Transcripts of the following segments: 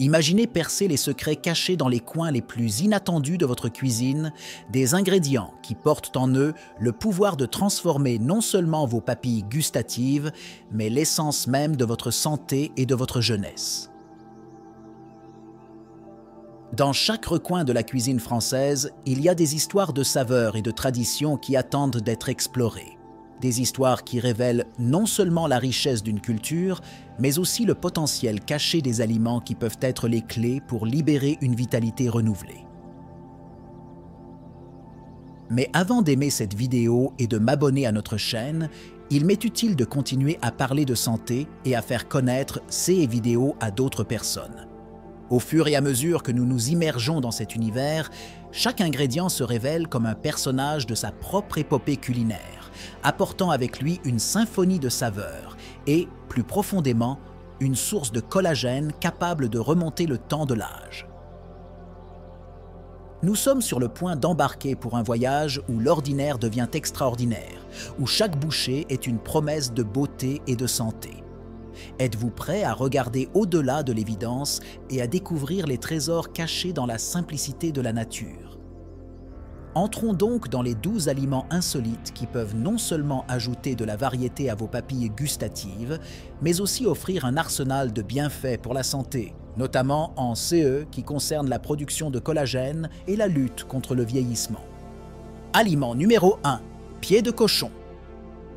Imaginez percer les secrets cachés dans les coins les plus inattendus de votre cuisine, des ingrédients qui portent en eux le pouvoir de transformer non seulement vos papilles gustatives, mais l'essence même de votre santé et de votre jeunesse. Dans chaque recoin de la cuisine française, il y a des histoires de saveurs et de traditions qui attendent d'être explorées. Des histoires qui révèlent non seulement la richesse d'une culture, mais aussi le potentiel caché des aliments qui peuvent être les clés pour libérer une vitalité renouvelée. Mais avant d'aimer cette vidéo et de m'abonner à notre chaîne, il m'est utile de continuer à parler de santé et à faire connaître ces vidéos à d'autres personnes. Au fur et à mesure que nous nous immergeons dans cet univers, chaque ingrédient se révèle comme un personnage de sa propre épopée culinaire, apportant avec lui une symphonie de saveurs et, plus profondément, une source de collagène capable de remonter le temps de l'âge. Nous sommes sur le point d'embarquer pour un voyage où l'ordinaire devient extraordinaire, où chaque bouchée est une promesse de beauté et de santé. Êtes-vous prêt à regarder au-delà de l'évidence et à découvrir les trésors cachés dans la simplicité de la nature? Entrons donc dans les 12 aliments insolites qui peuvent non seulement ajouter de la variété à vos papilles gustatives, mais aussi offrir un arsenal de bienfaits pour la santé, notamment en CE qui concerne la production de collagène et la lutte contre le vieillissement. Aliment numéro 1. Pieds de cochon.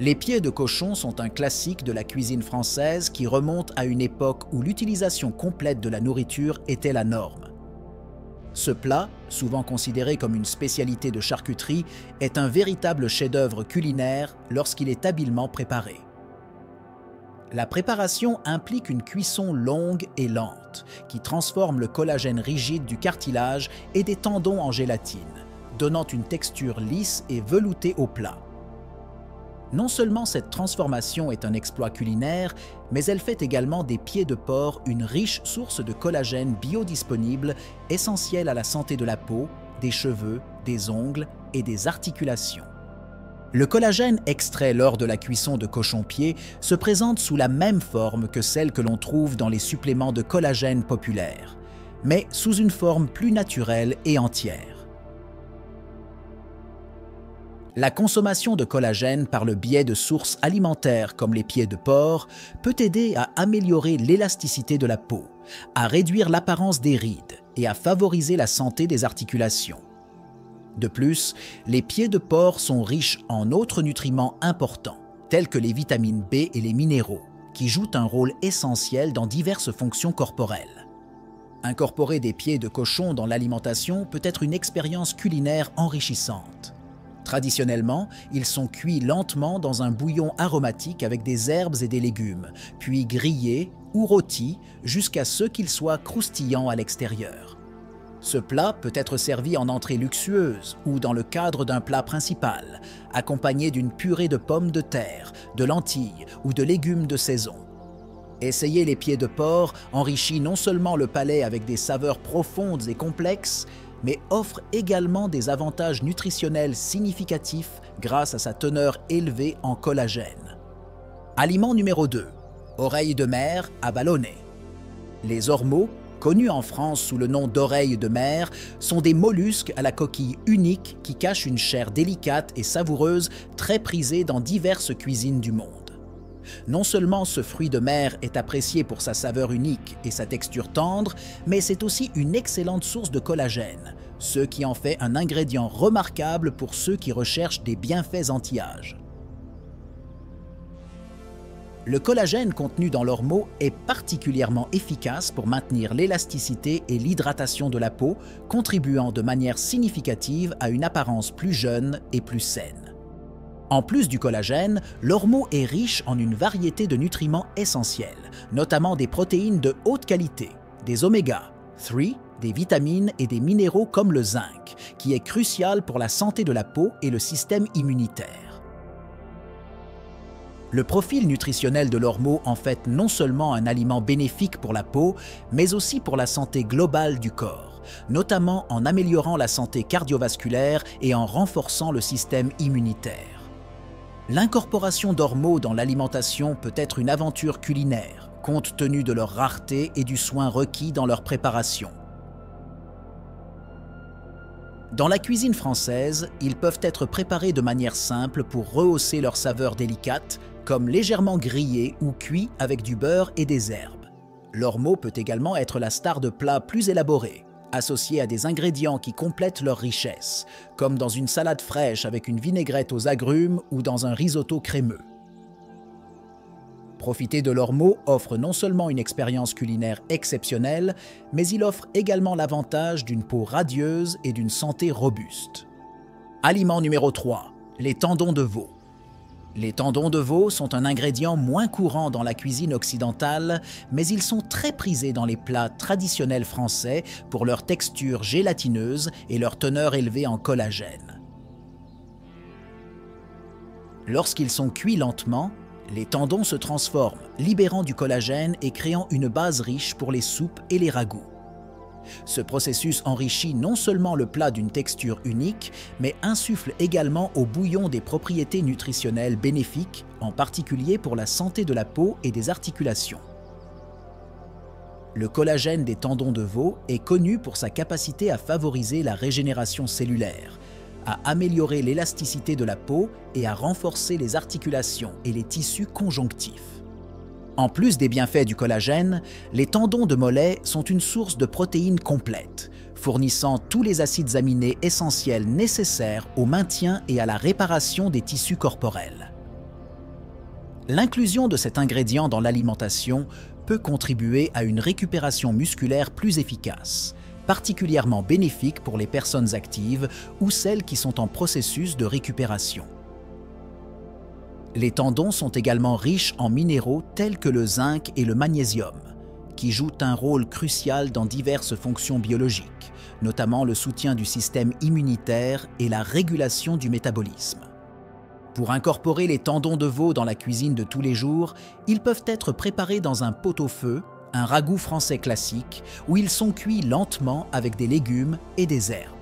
Les pieds de cochon sont un classique de la cuisine française qui remonte à une époque où l'utilisation complète de la nourriture était la norme. Ce plat, souvent considéré comme une spécialité de charcuterie, est un véritable chef-d'œuvre culinaire lorsqu'il est habilement préparé. La préparation implique une cuisson longue et lente, qui transforme le collagène rigide du cartilage et des tendons en gélatine, donnant une texture lisse et veloutée au plat. Non seulement cette transformation est un exploit culinaire, mais elle fait également des pieds de porc une riche source de collagène biodisponible, essentielle à la santé de la peau, des cheveux, des ongles et des articulations. Le collagène extrait lors de la cuisson de cochon-pied se présente sous la même forme que celle que l'on trouve dans les suppléments de collagène populaires, mais sous une forme plus naturelle et entière. La consommation de collagène par le biais de sources alimentaires comme les pieds de porc peut aider à améliorer l'élasticité de la peau, à réduire l'apparence des rides et à favoriser la santé des articulations. De plus, les pieds de porc sont riches en autres nutriments importants, tels que les vitamines B et les minéraux, qui jouent un rôle essentiel dans diverses fonctions corporelles. Incorporer des pieds de cochon dans l'alimentation peut être une expérience culinaire enrichissante. Traditionnellement, ils sont cuits lentement dans un bouillon aromatique avec des herbes et des légumes, puis grillés ou rôtis jusqu'à ce qu'ils soient croustillants à l'extérieur. Ce plat peut être servi en entrée luxueuse ou dans le cadre d'un plat principal, accompagné d'une purée de pommes de terre, de lentilles ou de légumes de saison. Essayer les pieds de porc enrichit non seulement le palais avec des saveurs profondes et complexes, mais offre également des avantages nutritionnels significatifs grâce à sa teneur élevée en collagène. Aliment numéro 2. Oreilles de mer à ballonnet. Les ormeaux, connus en France sous le nom d'oreilles de mer, sont des mollusques à la coquille unique qui cachent une chair délicate et savoureuse très prisée dans diverses cuisines du monde. Non seulement ce fruit de mer est apprécié pour sa saveur unique et sa texture tendre, mais c'est aussi une excellente source de collagène, ce qui en fait un ingrédient remarquable pour ceux qui recherchent des bienfaits anti-âge. Le collagène contenu dans l'ormeau est particulièrement efficace pour maintenir l'élasticité et l'hydratation de la peau, contribuant de manière significative à une apparence plus jeune et plus saine. En plus du collagène, l'ormeau est riche en une variété de nutriments essentiels, notamment des protéines de haute qualité, des oméga 3, des vitamines et des minéraux comme le zinc, qui est crucial pour la santé de la peau et le système immunitaire. Le profil nutritionnel de l'ormeau en fait non seulement un aliment bénéfique pour la peau, mais aussi pour la santé globale du corps, notamment en améliorant la santé cardiovasculaire et en renforçant le système immunitaire. L'incorporation d'ormeaux dans l'alimentation peut être une aventure culinaire, compte tenu de leur rareté et du soin requis dans leur préparation. Dans la cuisine française, ils peuvent être préparés de manière simple pour rehausser leur saveur délicate, comme légèrement grillés ou cuits avec du beurre et des herbes. L'ormeau peut également être la star de plats plus élaborés, associés à des ingrédients qui complètent leur richesse, comme dans une salade fraîche avec une vinaigrette aux agrumes ou dans un risotto crémeux. Profiter de l'ormeau offre non seulement une expérience culinaire exceptionnelle, mais il offre également l'avantage d'une peau radieuse et d'une santé robuste. Aliment numéro 3, les tendons de veau. Les tendons de veau sont un ingrédient moins courant dans la cuisine occidentale, mais ils sont très prisés dans les plats traditionnels français pour leur texture gélatineuse et leur teneur élevée en collagène. Lorsqu'ils sont cuits lentement, les tendons se transforment, libérant du collagène et créant une base riche pour les soupes et les ragoûts. Ce processus enrichit non seulement le plat d'une texture unique, mais insuffle également au bouillon des propriétés nutritionnelles bénéfiques, en particulier pour la santé de la peau et des articulations. Le collagène des tendons de veau est connu pour sa capacité à favoriser la régénération cellulaire, à améliorer l'élasticité de la peau et à renforcer les articulations et les tissus conjonctifs. En plus des bienfaits du collagène, les tendons de mollet sont une source de protéines complète, fournissant tous les acides aminés essentiels nécessaires au maintien et à la réparation des tissus corporels. L'inclusion de cet ingrédient dans l'alimentation peut contribuer à une récupération musculaire plus efficace, particulièrement bénéfique pour les personnes actives ou celles qui sont en processus de récupération. Les tendons sont également riches en minéraux tels que le zinc et le magnésium, qui jouent un rôle crucial dans diverses fonctions biologiques, notamment le soutien du système immunitaire et la régulation du métabolisme. Pour incorporer les tendons de veau dans la cuisine de tous les jours, ils peuvent être préparés dans un pot-au-feu, un ragoût français classique, où ils sont cuits lentement avec des légumes et des herbes.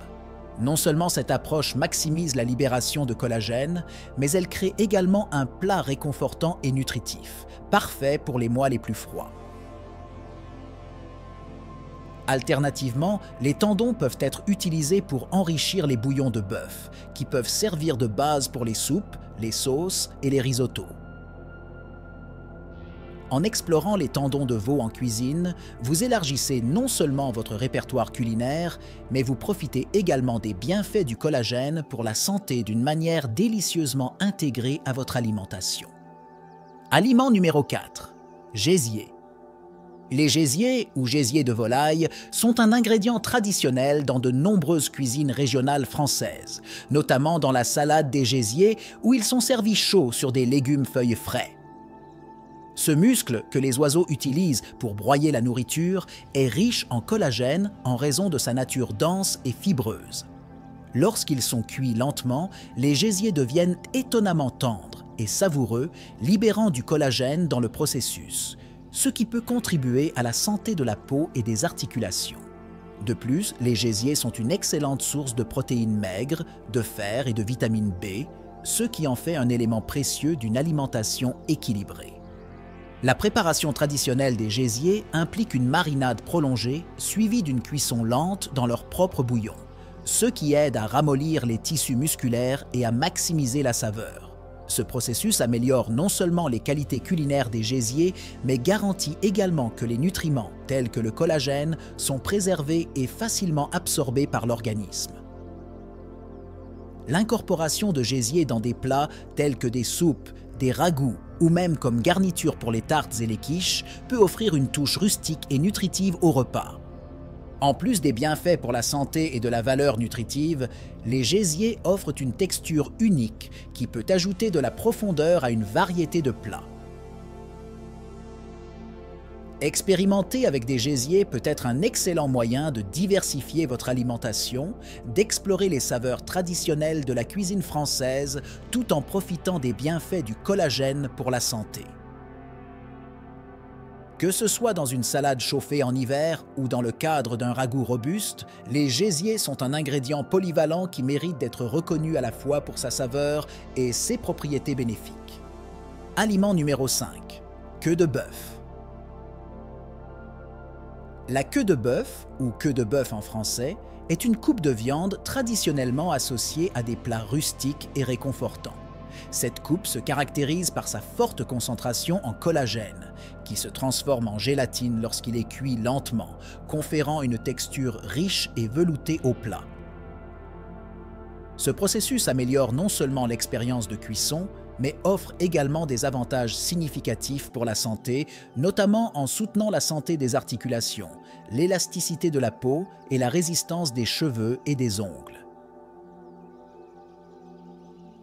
Non seulement cette approche maximise la libération de collagène, mais elle crée également un plat réconfortant et nutritif, parfait pour les mois les plus froids. Alternativement, les tendons peuvent être utilisés pour enrichir les bouillons de bœuf, qui peuvent servir de base pour les soupes, les sauces et les risottos. En explorant les tendons de veau en cuisine, vous élargissez non seulement votre répertoire culinaire, mais vous profitez également des bienfaits du collagène pour la santé d'une manière délicieusement intégrée à votre alimentation. Aliment numéro 4. Gésier. Les gésiers, ou gésiers de volaille, sont un ingrédient traditionnel dans de nombreuses cuisines régionales françaises, notamment dans la salade des gésiers où ils sont servis chauds sur des légumes feuilles frais. Ce muscle que les oiseaux utilisent pour broyer la nourriture est riche en collagène en raison de sa nature dense et fibreuse. Lorsqu'ils sont cuits lentement, les gésiers deviennent étonnamment tendres et savoureux, libérant du collagène dans le processus, ce qui peut contribuer à la santé de la peau et des articulations. De plus, les gésiers sont une excellente source de protéines maigres, de fer et de vitamine B, ce qui en fait un élément précieux d'une alimentation équilibrée. La préparation traditionnelle des gésiers implique une marinade prolongée suivie d'une cuisson lente dans leur propre bouillon, ce qui aide à ramollir les tissus musculaires et à maximiser la saveur. Ce processus améliore non seulement les qualités culinaires des gésiers, mais garantit également que les nutriments, tels que le collagène, sont préservés et facilement absorbés par l'organisme. L'incorporation de gésier dans des plats tels que des soupes, des ragoûts ou même comme garniture pour les tartes et les quiches peut offrir une touche rustique et nutritive au repas. En plus des bienfaits pour la santé et de la valeur nutritive, les gésiers offrent une texture unique qui peut ajouter de la profondeur à une variété de plats. Expérimenter avec des gésiers peut être un excellent moyen de diversifier votre alimentation, d'explorer les saveurs traditionnelles de la cuisine française tout en profitant des bienfaits du collagène pour la santé. Que ce soit dans une salade chauffée en hiver ou dans le cadre d'un ragoût robuste, les gésiers sont un ingrédient polyvalent qui mérite d'être reconnu à la fois pour sa saveur et ses propriétés bénéfiques. Aliment numéro 5. Queue de bœuf. La queue de bœuf, ou queue de bœuf en français, est une coupe de viande traditionnellement associée à des plats rustiques et réconfortants. Cette coupe se caractérise par sa forte concentration en collagène, qui se transforme en gélatine lorsqu'il est cuit lentement, conférant une texture riche et veloutée au plat. Ce processus améliore non seulement l'expérience de cuisson, mais offre également des avantages significatifs pour la santé, notamment en soutenant la santé des articulations, l'élasticité de la peau et la résistance des cheveux et des ongles.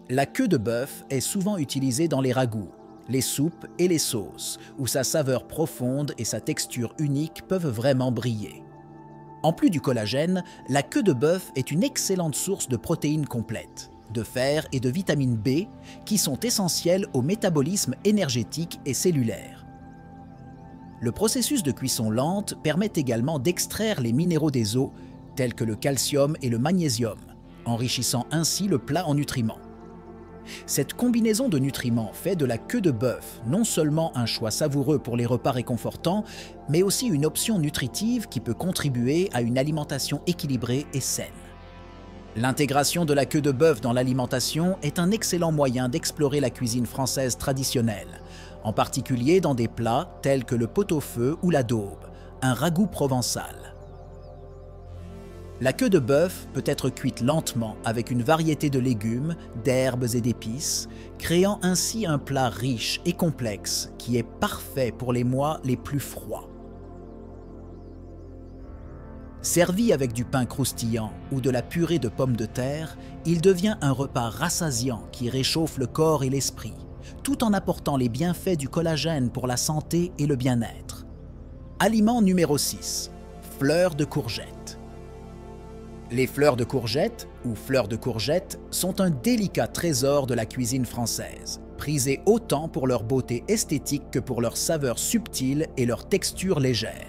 La queue de bœuf est souvent utilisée dans les ragoûts, les soupes et les sauces, où sa saveur profonde et sa texture unique peuvent vraiment briller. En plus du collagène, la queue de bœuf est une excellente source de protéines complètes, de fer et de vitamine B qui sont essentiels au métabolisme énergétique et cellulaire. Le processus de cuisson lente permet également d'extraire les minéraux des os, tels que le calcium et le magnésium, enrichissant ainsi le plat en nutriments. Cette combinaison de nutriments fait de la queue de bœuf non seulement un choix savoureux pour les repas réconfortants, mais aussi une option nutritive qui peut contribuer à une alimentation équilibrée et saine. L'intégration de la queue de bœuf dans l'alimentation est un excellent moyen d'explorer la cuisine française traditionnelle, en particulier dans des plats tels que le pot-au-feu ou la daube, un ragoût provençal. La queue de bœuf peut être cuite lentement avec une variété de légumes, d'herbes et d'épices, créant ainsi un plat riche et complexe qui est parfait pour les mois les plus froids. Servi avec du pain croustillant ou de la purée de pommes de terre, il devient un repas rassasiant qui réchauffe le corps et l'esprit, tout en apportant les bienfaits du collagène pour la santé et le bien-être. Aliment numéro 6. Fleurs de courgette. Les fleurs de courgette, ou fleurs de courgette, sont un délicat trésor de la cuisine française, prisées autant pour leur beauté esthétique que pour leur saveur subtile et leur texture légère.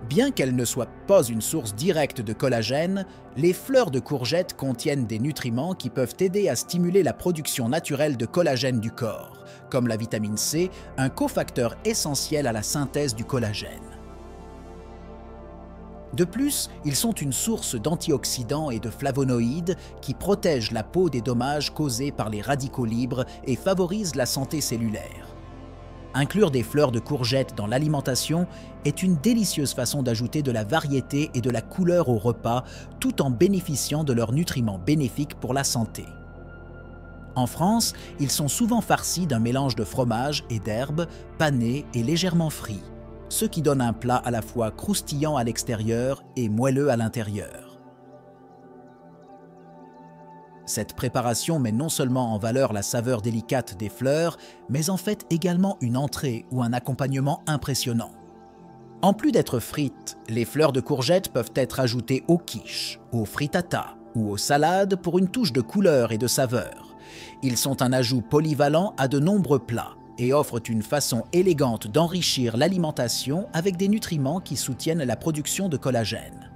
Bien qu'elles ne soient pas une source directe de collagène, les fleurs de courgette contiennent des nutriments qui peuvent aider à stimuler la production naturelle de collagène du corps, comme la vitamine C, un cofacteur essentiel à la synthèse du collagène. De plus, ils sont une source d'antioxydants et de flavonoïdes qui protègent la peau des dommages causés par les radicaux libres et favorisent la santé cellulaire. Inclure des fleurs de courgette dans l'alimentation est une délicieuse façon d'ajouter de la variété et de la couleur au repas tout en bénéficiant de leurs nutriments bénéfiques pour la santé. En France, ils sont souvent farcis d'un mélange de fromage et d'herbes, panés et légèrement frits, ce qui donne un plat à la fois croustillant à l'extérieur et moelleux à l'intérieur. Cette préparation met non seulement en valeur la saveur délicate des fleurs, mais en fait également une entrée ou un accompagnement impressionnant. En plus d'être frites, les fleurs de courgette peuvent être ajoutées aux quiches, aux frittatas ou aux salades pour une touche de couleur et de saveur. Ils sont un ajout polyvalent à de nombreux plats et offrent une façon élégante d'enrichir l'alimentation avec des nutriments qui soutiennent la production de collagène.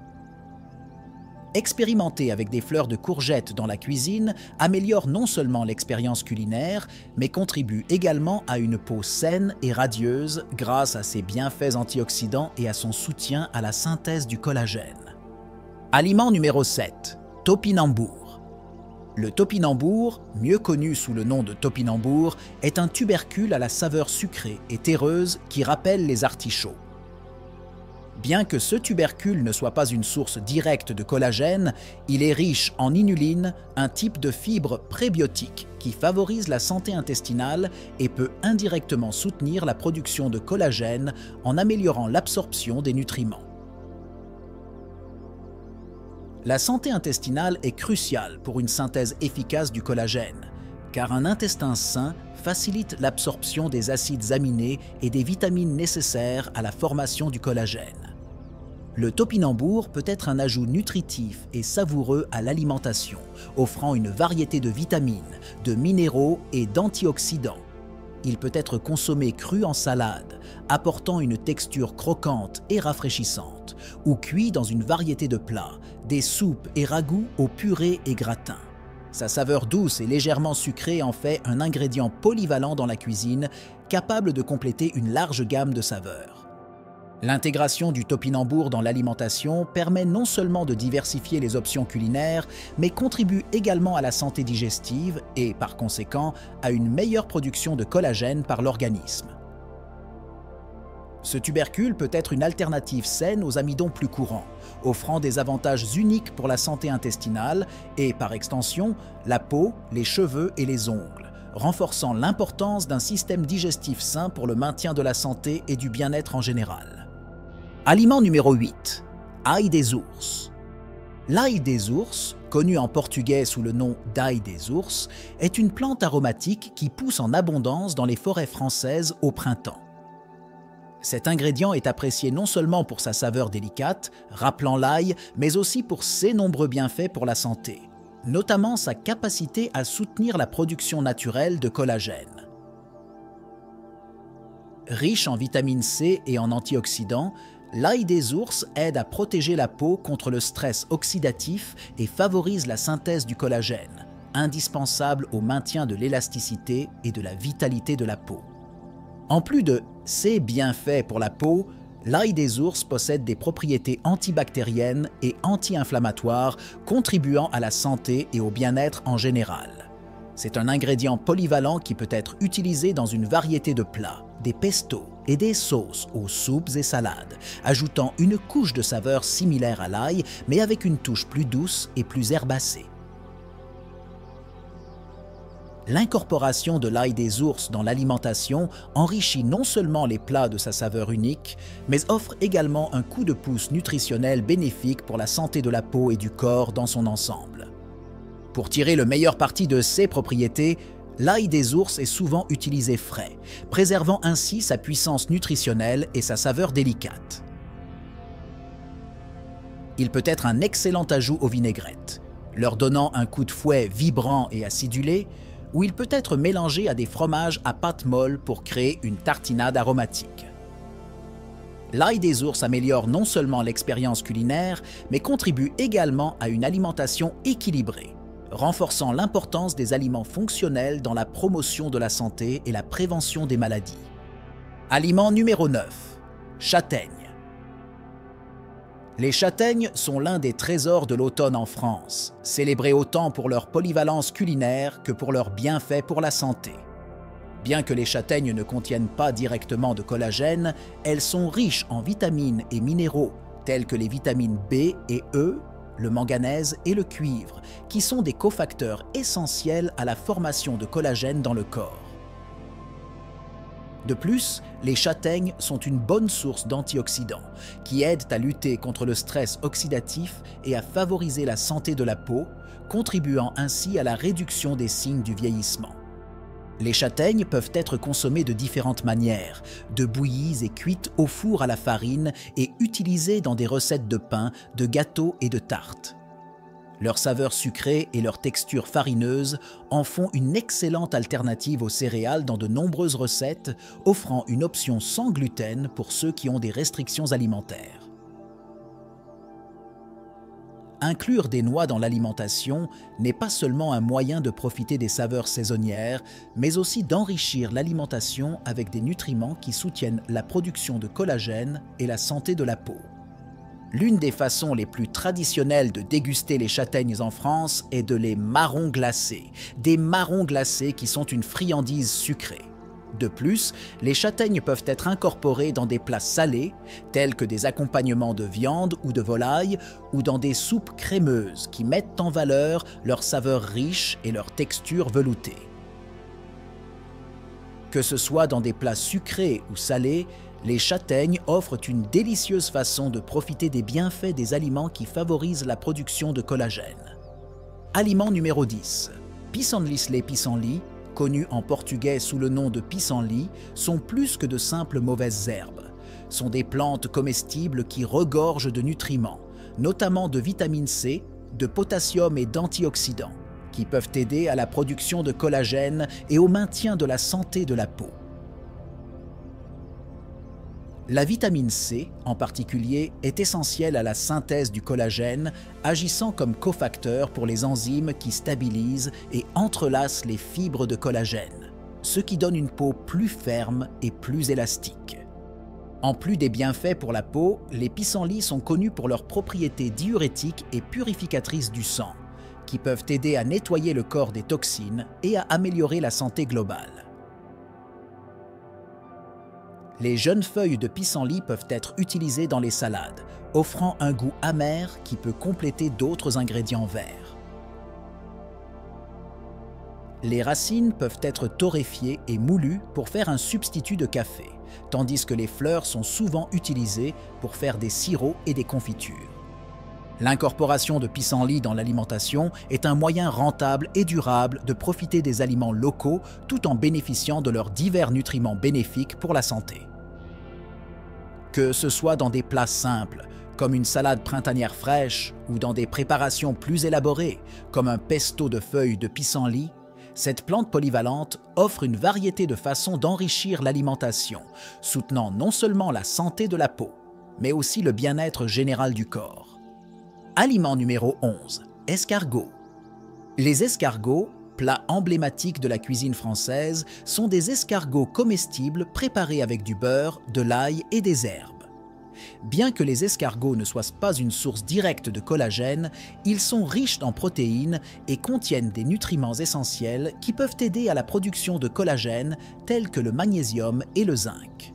Expérimenter avec des fleurs de courgette dans la cuisine améliore non seulement l'expérience culinaire, mais contribue également à une peau saine et radieuse grâce à ses bienfaits antioxydants et à son soutien à la synthèse du collagène. Aliment numéro 7. Topinambour. Le topinambour, mieux connu sous le nom de topinambour, est un tubercule à la saveur sucrée et terreuse qui rappelle les artichauts. Bien que ce tubercule ne soit pas une source directe de collagène, il est riche en inuline, un type de fibre prébiotique qui favorise la santé intestinale et peut indirectement soutenir la production de collagène en améliorant l'absorption des nutriments. La santé intestinale est cruciale pour une synthèse efficace du collagène, car un intestin sain facilite l'absorption des acides aminés et des vitamines nécessaires à la formation du collagène. Le topinambour peut être un ajout nutritif et savoureux à l'alimentation, offrant une variété de vitamines, de minéraux et d'antioxydants. Il peut être consommé cru en salade, apportant une texture croquante et rafraîchissante, ou cuit dans une variété de plats, des soupes et ragoûts aux purées et gratins. Sa saveur douce et légèrement sucrée en fait un ingrédient polyvalent dans la cuisine, capable de compléter une large gamme de saveurs. L'intégration du topinambour dans l'alimentation permet non seulement de diversifier les options culinaires, mais contribue également à la santé digestive et, par conséquent, à une meilleure production de collagène par l'organisme. Ce tubercule peut être une alternative saine aux amidons plus courants, offrant des avantages uniques pour la santé intestinale et, par extension, la peau, les cheveux et les ongles, renforçant l'importance d'un système digestif sain pour le maintien de la santé et du bien-être en général. Aliment numéro 8. Ail des ours. L'ail des ours, connu en portugais sous le nom d'ail des ours, est une plante aromatique qui pousse en abondance dans les forêts françaises au printemps. Cet ingrédient est apprécié non seulement pour sa saveur délicate, rappelant l'ail, mais aussi pour ses nombreux bienfaits pour la santé, notamment sa capacité à soutenir la production naturelle de collagène. Riche en vitamine C et en antioxydants, l'ail des ours aide à protéger la peau contre le stress oxydatif et favorise la synthèse du collagène, indispensable au maintien de l'élasticité et de la vitalité de la peau. En plus de ses bienfaits pour la peau, l'ail des ours possède des propriétés antibactériennes et anti-inflammatoires contribuant à la santé et au bien-être en général. C'est un ingrédient polyvalent qui peut être utilisé dans une variété de plats, des pestos et des sauces aux soupes et salades, ajoutant une couche de saveur similaire à l'ail, mais avec une touche plus douce et plus herbacée. L'incorporation de l'ail des ours dans l'alimentation enrichit non seulement les plats de sa saveur unique, mais offre également un coup de pouce nutritionnel bénéfique pour la santé de la peau et du corps dans son ensemble. Pour tirer le meilleur parti de ses propriétés, l'ail des ours est souvent utilisé frais, préservant ainsi sa puissance nutritionnelle et sa saveur délicate. Il peut être un excellent ajout aux vinaigrettes, leur donnant un coup de fouet vibrant et acidulé, ou il peut être mélangé à des fromages à pâte molle pour créer une tartinade aromatique. L'ail des ours améliore non seulement l'expérience culinaire, mais contribue également à une alimentation équilibrée, renforçant l'importance des aliments fonctionnels dans la promotion de la santé et la prévention des maladies. Aliment numéro 9. Châtaigne. Les châtaignes sont l'un des trésors de l'automne en France, célébrés autant pour leur polyvalence culinaire que pour leurs bienfaits pour la santé. Bien que les châtaignes ne contiennent pas directement de collagène, elles sont riches en vitamines et minéraux tels que les vitamines B et E, le manganèse et le cuivre, qui sont des cofacteurs essentiels à la formation de collagène dans le corps. De plus, les châtaignes sont une bonne source d'antioxydants qui aident à lutter contre le stress oxydatif et à favoriser la santé de la peau, contribuant ainsi à la réduction des signes du vieillissement. Les châtaignes peuvent être consommées de différentes manières, de bouillies et cuites au four à la farine et utilisées dans des recettes de pain, de gâteaux et de tartes. Leur saveur sucrée et leur texture farineuse en font une excellente alternative aux céréales dans de nombreuses recettes, offrant une option sans gluten pour ceux qui ont des restrictions alimentaires. Inclure des noix dans l'alimentation n'est pas seulement un moyen de profiter des saveurs saisonnières, mais aussi d'enrichir l'alimentation avec des nutriments qui soutiennent la production de collagène et la santé de la peau. L'une des façons les plus traditionnelles de déguster les châtaignes en France est de les marrons glacés, des marrons glacés qui sont une friandise sucrée. De plus, les châtaignes peuvent être incorporées dans des plats salés, tels que des accompagnements de viande ou de volaille, ou dans des soupes crémeuses qui mettent en valeur leur saveur riche et leur texture veloutée. Que ce soit dans des plats sucrés ou salés, les châtaignes offrent une délicieuse façon de profiter des bienfaits des aliments qui favorisent la production de collagène. Aliment numéro 10. Pissenlits pissenlits, connus en portugais sous le nom de pissenlit, sont plus que de simples mauvaises herbes. Sont des plantes comestibles qui regorgent de nutriments, notamment de vitamine C, de potassium et d'antioxydants, qui peuvent aider à la production de collagène et au maintien de la santé de la peau. La vitamine C, en particulier, est essentielle à la synthèse du collagène, agissant comme cofacteur pour les enzymes qui stabilisent et entrelacent les fibres de collagène, ce qui donne une peau plus ferme et plus élastique. En plus des bienfaits pour la peau, les pissenlits sont connus pour leurs propriétés diurétiques et purificatrices du sang, qui peuvent aider à nettoyer le corps des toxines et à améliorer la santé globale. Les jeunes feuilles de pissenlit peuvent être utilisées dans les salades, offrant un goût amer qui peut compléter d'autres ingrédients verts. Les racines peuvent être torréfiées et moulues pour faire un substitut de café, tandis que les fleurs sont souvent utilisées pour faire des sirops et des confitures. L'incorporation de pissenlit dans l'alimentation est un moyen rentable et durable de profiter des aliments locaux tout en bénéficiant de leurs divers nutriments bénéfiques pour la santé. Que ce soit dans des plats simples, comme une salade printanière fraîche, ou dans des préparations plus élaborées, comme un pesto de feuilles de pissenlit, cette plante polyvalente offre une variété de façons d'enrichir l'alimentation, soutenant non seulement la santé de la peau, mais aussi le bien-être général du corps. Aliment numéro 11. Escargots. Les escargots, plat emblématique de la cuisine française, sont des escargots comestibles préparés avec du beurre, de l'ail et des herbes. Bien que les escargots ne soient pas une source directe de collagène, ils sont riches en protéines et contiennent des nutriments essentiels qui peuvent aider à la production de collagène tels que le magnésium et le zinc.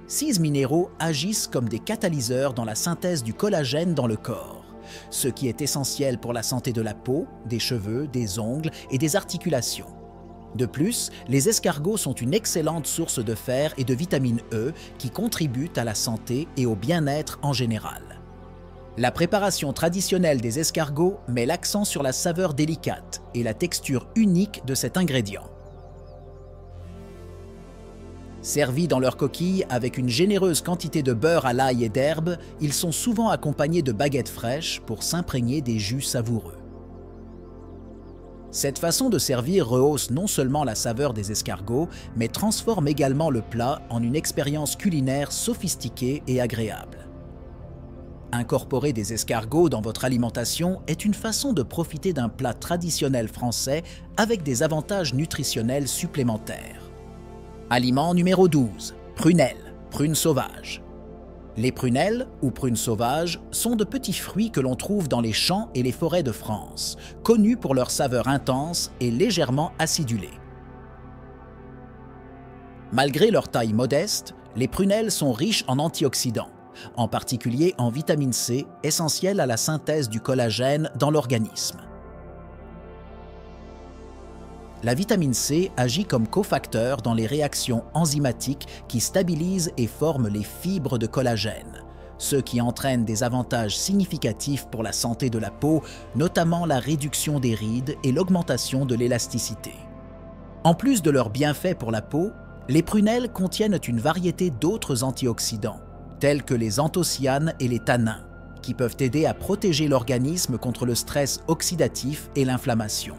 6 minéraux agissent comme des catalyseurs dans la synthèse du collagène dans le corps, ce qui est essentiel pour la santé de la peau, des cheveux, des ongles et des articulations. De plus, les escargots sont une excellente source de fer et de vitamine E qui contribuent à la santé et au bien-être en général. La préparation traditionnelle des escargots met l'accent sur la saveur délicate et la texture unique de cet ingrédient. Servis dans leur coquille avec une généreuse quantité de beurre à l'ail et d'herbes, ils sont souvent accompagnés de baguettes fraîches pour s'imprégner des jus savoureux. Cette façon de servir rehausse non seulement la saveur des escargots, mais transforme également le plat en une expérience culinaire sophistiquée et agréable. Incorporer des escargots dans votre alimentation est une façon de profiter d'un plat traditionnel français avec des avantages nutritionnels supplémentaires. Aliment numéro 12. Prunelles, prunes sauvages. Les prunelles, ou prunes sauvages, sont de petits fruits que l'on trouve dans les champs et les forêts de France, connus pour leur saveur intense et légèrement acidulée. Malgré leur taille modeste, les prunelles sont riches en antioxydants, en particulier en vitamine C, essentielle à la synthèse du collagène dans l'organisme. La vitamine C agit comme cofacteur dans les réactions enzymatiques qui stabilisent et forment les fibres de collagène, ce qui entraîne des avantages significatifs pour la santé de la peau, notamment la réduction des rides et l'augmentation de l'élasticité. En plus de leurs bienfaits pour la peau, les prunelles contiennent une variété d'autres antioxydants, tels que les anthocyanes et les tannins, qui peuvent aider à protéger l'organisme contre le stress oxydatif et l'inflammation.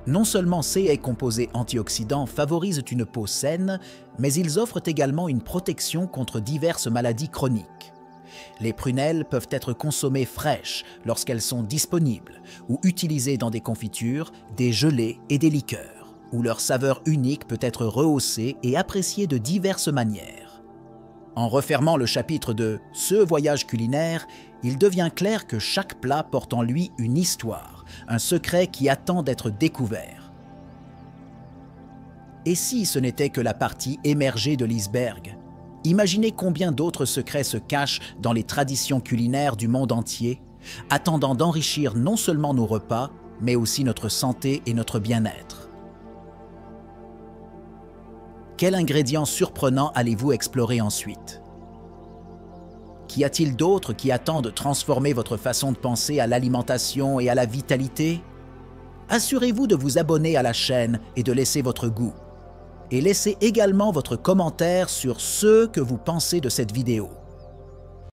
Non seulement ces composés antioxydants favorisent une peau saine, mais ils offrent également une protection contre diverses maladies chroniques. Les prunelles peuvent être consommées fraîches lorsqu'elles sont disponibles ou utilisées dans des confitures, des gelées et des liqueurs, où leur saveur unique peut être rehaussée et appréciée de diverses manières. En refermant le chapitre de « Ce voyage culinaire », il devient clair que chaque plat porte en lui une histoire, un secret qui attend d'être découvert. Et si ce n'était que la partie émergée de l'iceberg? Imaginez combien d'autres secrets se cachent dans les traditions culinaires du monde entier, attendant d'enrichir non seulement nos repas, mais aussi notre santé et notre bien-être. Quel ingrédient surprenant allez-vous explorer ensuite? Qu'y a-t-il d'autre qui attend de transformer votre façon de penser à l'alimentation et à la vitalité? Assurez-vous de vous abonner à la chaîne et de laisser votre goût. Et laissez également votre commentaire sur ce que vous pensez de cette vidéo.